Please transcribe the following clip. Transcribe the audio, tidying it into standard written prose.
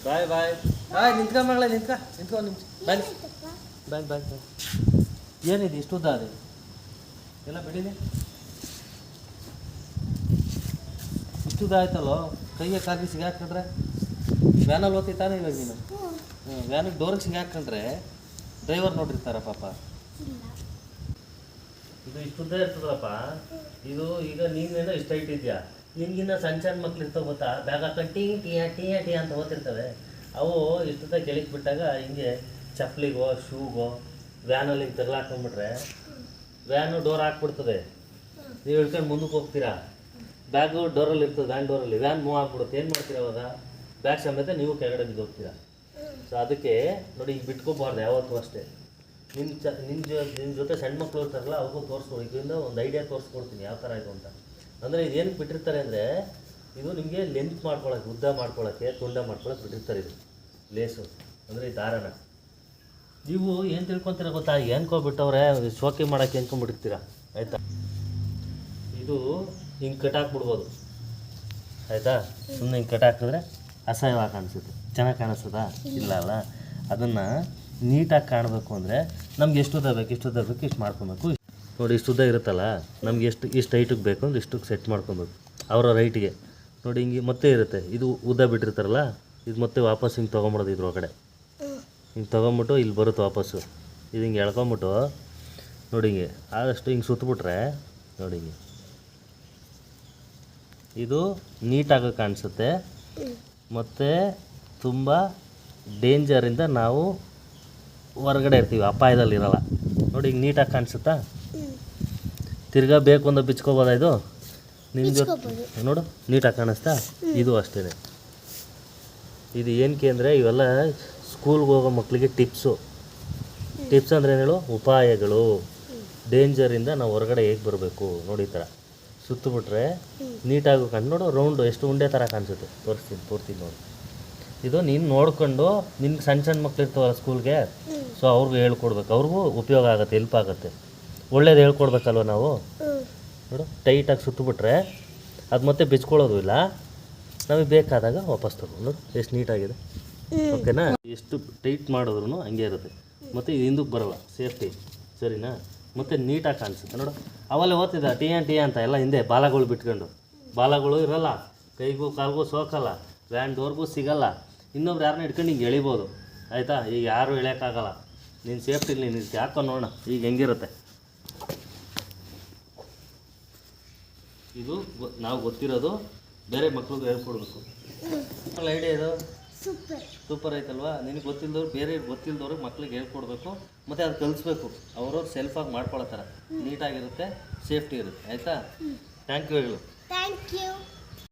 ಬಾಯ್ ಬಾಯ್ ಬಾಯ್. ನಿಂತ್ಕ ಮಗಳೇ, ನಿಂತ್ಕೊ ನಿಮಿಷ. ಬಾಯ್ ಬಾಯ್ ಬಾಯ್ ಬಾಯ್. ಏನಿದೆ ಇಷ್ಟು ಉದ್ದ ಅದೇ ಎಲ್ಲ ಬಿಡಿದೆ, ಇಷ್ಟು ಉದ್ದ ಆಯ್ತಲ್ಲೋ. ಕೈಗೆ ಕಾಲಿಗೆ ಸಿಗಾಕೊಂಡ್ರೆ ವ್ಯಾನಲ್ಲಿ ಓದ್ತಿ ತಾನೇ ಇವಾಗ ನೀನು. ವ್ಯಾನಿಗೆ ಡೋರಿಗೆ ಸಿಗಾಕೊಂಡ್ರೆ ಡ್ರೈವರ್ ನೋಡಿರ್ತಾರ ಪಾಪ. ಇದು ಇಷ್ಟುದ್ದ ಇರ್ತದಲ್ಲಪ್ಪ. ಇದು ಈಗ ನೀನೇನೋ ಇಷ್ಟ ಇಟ್ಟಿದ್ಯಾ, ನಿನ್ಗಿನ್ನ ಸಣ್ಣ ಸಣ್ಣ ಮಕ್ಳು ಇರ್ತಾವೆ ಗೊತ್ತಾ, ಬ್ಯಾಗ್ ಹಾಕೊಂಡು ಟೀ ಅಂತ ಓದ್ತಿರ್ತವೆ. ಅವು ಇಷ್ಟುದ್ದ ಕೆಳಗೆ ಬಿಟ್ಟಾಗ ಹಿಂಗೆ ಚಪ್ಪಲಿಗೋ ಶೂಗೋ ವ್ಯಾನಲ್ಲಿ ಹಿಂಗೆ ತಗಲಾಕೊಂಡ್ಬಿಟ್ರೆ ವ್ಯಾನು ಡೋರ್ ಹಾಕ್ಬಿಡ್ತದೆ. ನೀವು ಇಳ್ಕೊಂಡು ಮುಂದಕ್ಕೆ ಹೋಗ್ತೀರಾ, ಬ್ಯಾಗು ಡೋರಲ್ಲಿ ಇರ್ತದೆ, ವ್ಯಾನ್ ಡೋರಲ್ಲಿ. ವ್ಯಾನ್ ಮೂವ್ ಆಗ್ಬಿಡುತ್ತೆ. ಏನು ಮಾಡ್ತೀರಾ ಅವಾಗ? ಬ್ಯಾಗ್ ಸಮೇತ ನೀವು ಕೆಳಗಡೆ ಬಿದ್ದು ಹೋಗ್ತೀರಾ. ಸೊ ಅದಕ್ಕೆ ನೋಡಿ, ಈಗ ಬಿಟ್ಕೋಬಾರ್ದು ಯಾವತ್ತೂ ಅಷ್ಟೇ. ನಿನ್ನ ಜೊತೆ ಸಣ್ಣ ಮಕ್ಕಳು ಇರ್ತಾರಲ್ಲ, ಅವ್ರಿಗೂ ತೋರಿಸ್ಕೊಡಿ. ಇದರಿಂದ ಒಂದು ಐಡಿಯಾ ತೋರಿಸ್ಕೊಡ್ತೀನಿ ಯಾವ ಥರ ಇದು ಅಂತ. ಅಂದರೆ ಇದೇನಕ್ಕೆ ಬಿಟ್ಟಿರ್ತಾರೆ ಅಂದರೆ, ಇದು ನಿಮಗೆ ಲೆಂತ್ ಮಾಡ್ಕೊಳಕ್ಕೆ, ಉದ್ದ ಮಾಡ್ಕೊಳ್ಳೋಕ್ಕೆ, ತುಂಡ ಮಾಡ್ಕೊಳಕ್ಕೆ ಬಿಟ್ಟಿರ್ತಾರೆ. ಇದು ಲೇಸು ಅಂದರೆ ಈ ದಾರನ ನೀವು ಏನು ತಿಳ್ಕೊತೀರ ಗೊತ್ತಾ, ಏನ್ಕೊಬಿಟ್ಟವ್ರೆ ಶೋಕಿ ಮಾಡೋಕ್ಕೆ ಏನ್ಕೊಂಡ್ಬಿಟ್ಟಿರ್ತೀರ ಆಯಿತಾ. ಇದು ಹಿಂಗೆ ಕಟ್ಟಾಕ್ಬಿಡ್ಬೋದು ಆಯಿತಾ. ಸುಮ್ಮನೆ ಹಿಂಗೆ ಕಟ್ಟಾಕಿದ್ರೆ ಅಸಹ್ಯವಾಗಿ ಕಾಣಿಸುತ್ತೆ. ಚೆನ್ನಾಗಿ ಕಾಣಿಸ್ತದಾ? ಇಲ್ಲ ಅಲ್ಲ. ಅದನ್ನು ನೀಟಾಗಿ ಕಾಣಬೇಕು ಅಂದರೆ ನಮ್ಗೆ ಎಷ್ಟು ಉದ್ದ ಬೇಕು ಇಷ್ಟು ಮಾಡ್ಕೊಬೇಕು. ನೋಡಿ ಇಷ್ಟು ಉದ್ದ ಇರುತ್ತಲ್ಲ, ನಮ್ಗೆ ಇಷ್ಟು ಹೈಟಿಗೆ ಬೇಕು ಅಂದ್ರೆ ಇಷ್ಟಕ್ಕೆ ಸೆಟ್ ಮಾಡ್ಕೊಬೇಕು ಅವರ ರೈಟಿಗೆ. ನೋಡಿ ಹಿಂಗೆ ಮತ್ತೆ ಇರುತ್ತೆ. ಇದು ಉದ್ದ ಬಿಟ್ಟಿರ್ತಾರಲ್ಲ, ಇದು ಮತ್ತೆ ವಾಪಸ್ ಹಿಂಗೆ ತೊಗೊಂಬಿಡೋದು. ಇದ್ರೊಳಗಡೆ ಹಿಂಗೆ ತೊಗೊಂಬಿಟ್ಟು ಇಲ್ಲಿ ಬರುತ್ತೆ ವಾಪಸ್ಸು. ಇದು ಹಿಂಗೆ ಎಳ್ಕೊಂಬಿಟ್ಟು ನೋಡಿ ಹಿಂಗೆ ಆದಷ್ಟು ಹಿಂಗೆ ಸುತ್ತಬಿಟ್ರೆ ನೋಡಿ ಹಿಂಗೆ ಇದು ನೀಟಾಗಿ ಕಾಣಿಸುತ್ತೆ. ಮತ್ತು ತುಂಬ ಡೇಂಜರಿಂದ ನಾವು ಹೊರಗಡೆ ಇರ್ತೀವಿ, ಅಪಾಯದಲ್ಲಿರಲ್ಲ. ನೋಡಿ ಹಿಂಗೆ ನೀಟಾಗಿ ಕಾಣಿಸುತ್ತಾ. ತಿರ್ಗಾ ಬೇಕು ಅಂತ ಬಿಚ್ಕೋಬೋದಾ ಇದು ನಿಮ್ಮ ಜೊತೆ? ನೋಡು ನೀಟಾಗಿ ಕಾಣಿಸ್ತಾ. ಇದು ಅಷ್ಟೇ. ಇದು ಏನಕ್ಕೆ ಅಂದರೆ ಇವೆಲ್ಲ ಸ್ಕೂಲ್ಗೆ ಹೋಗೋ ಮಕ್ಕಳಿಗೆ ಟಿಪ್ಸು ಅಂದರೆ ಏನು ಹೇಳು? ಉಪಾಯಗಳು. ಡೇಂಜರಿಂದ ನಾವು ಹೊರಗಡೆ ಹೇಗೆ ಬರಬೇಕು ನೋಡಿ. ಈ ಥರ ಸುತ್ತಬಿಟ್ರೆ ನೀಟಾಗಿ ನೋಡು. ರೌಂಡು ಎಷ್ಟು ಉಂಡೆ ಥರ ಕಾಣಿಸುತ್ತೆ. ತೋರಿಸ್ತೀನಿ ನೋಡಿ. ಇದು ನೀನು ನೋಡ್ಕೊಂಡು ನಿನ್ಗೆ ಸಣ್ಣ ಮಕ್ಳು ಇರ್ತಾವಲ್ಲ ಸ್ಕೂಲ್ಗೆ, ಸೊ ಅವ್ರಿಗೂ ಹೇಳ್ಕೊಡ್ಬೇಕು. ಅವ್ರಿಗೂ ಉಪಯೋಗ ಆಗುತ್ತೆ, ಹೆಲ್ಪ್ ಆಗುತ್ತೆ. ಒಳ್ಳೇದು ಹೇಳ್ಕೊಡ್ಬೇಕಲ್ವ ನಾವು. ನೋಡು ಟೈಟಾಗಿ ಸುತ್ತಬಿಟ್ರೆ ಅದು ಮತ್ತೆ ಬಿಚ್ಕೊಳ್ಳೋದು ಇಲ್ಲ. ನಮಗೆ ಬೇಕಾದಾಗ ವಾಪಸ್ ತಗೊಂಡು ನೋಡು ಎಷ್ಟು ನೀಟಾಗಿದೆ. ಓಕೆನಾ? ಎಷ್ಟು ಟೈಟ್ ಮಾಡಿದ್ರು ಹಂಗೆ ಇರುತ್ತೆ. ಮತ್ತು ಇದು ಹಿಂದಕ್ಕೆ ಬರೋಲ್ಲ, ಸೇಫ್ಟಿ. ಸರಿನಾ? ಮತ್ತು ನೀಟಾಗಿ ಕಾಣಿಸುತ್ತೆ ನೋಡು. ಅವಲ್ಲೇ ಓದ್ತಿದ್ದ ಟಿ ಅಂತ ಎಲ್ಲ ಹಿಂದೆ ಬಾಲಗಳು ಬಿಟ್ಕೊಂಡು. ಬಾಲಗಳು ಇರೋಲ್ಲ, ಕೈಗೂ ಕಾಲ್ಗೂ ಸೋಕಲ್ಲ, ವ್ಯಾನ್ ಡೋರ್ಗೂ ಸಿಗಲ್ಲ. ಇನ್ನೊಬ್ರು ಯಾರನ್ನ ಹಿಡ್ಕೊಂಡು ಹಿಂಗೆ ಎಳಿಬೋದು ಆಯಿತಾ. ಈಗ ಯಾರೂ ಎಳೆಯೋಕ್ಕಾಗಲ್ಲ. ನೀನು ಸೇಫ್ಟಿ ನೀನು ಹಾಕೊಂಡು ನೋಡೋಣ ಈಗ ಹೆಂಗಿರುತ್ತೆ. ಇದು ನಾವು ಗೊತ್ತಿರೋದು, ಬೇರೆ ಮಕ್ಳಿಗೆ ಹೇಳ್ಕೊಡ್ಬೇಕು. ಐಡಿಯಾ ಇದು ಸೂಪರ್ ಐತಲ್ವಾ. ನಿನಗೆ ಗೊತ್ತಿಲ್ಲದವ್ರು, ಬೇರೆ ಗೊತ್ತಿಲ್ಲದವ್ರಿಗೆ ಮಕ್ಳಿಗೆ ಹೇಳ್ಕೊಡ್ಬೇಕು. ಮತ್ತು ಅದು ಕಲಿಸ್ಬೇಕು. ಅವ್ರವ್ರು ಸೆಲ್ಫಾಗಿ ಮಾಡ್ಕೊಳ್ಳೋ ಥರ ನೀಟಾಗಿರುತ್ತೆ, ಸೇಫ್ಟಿ ಇರುತ್ತೆ ಆಯಿತಾ. ಥ್ಯಾಂಕ್ ಯು ಹೇಳು. Thank you.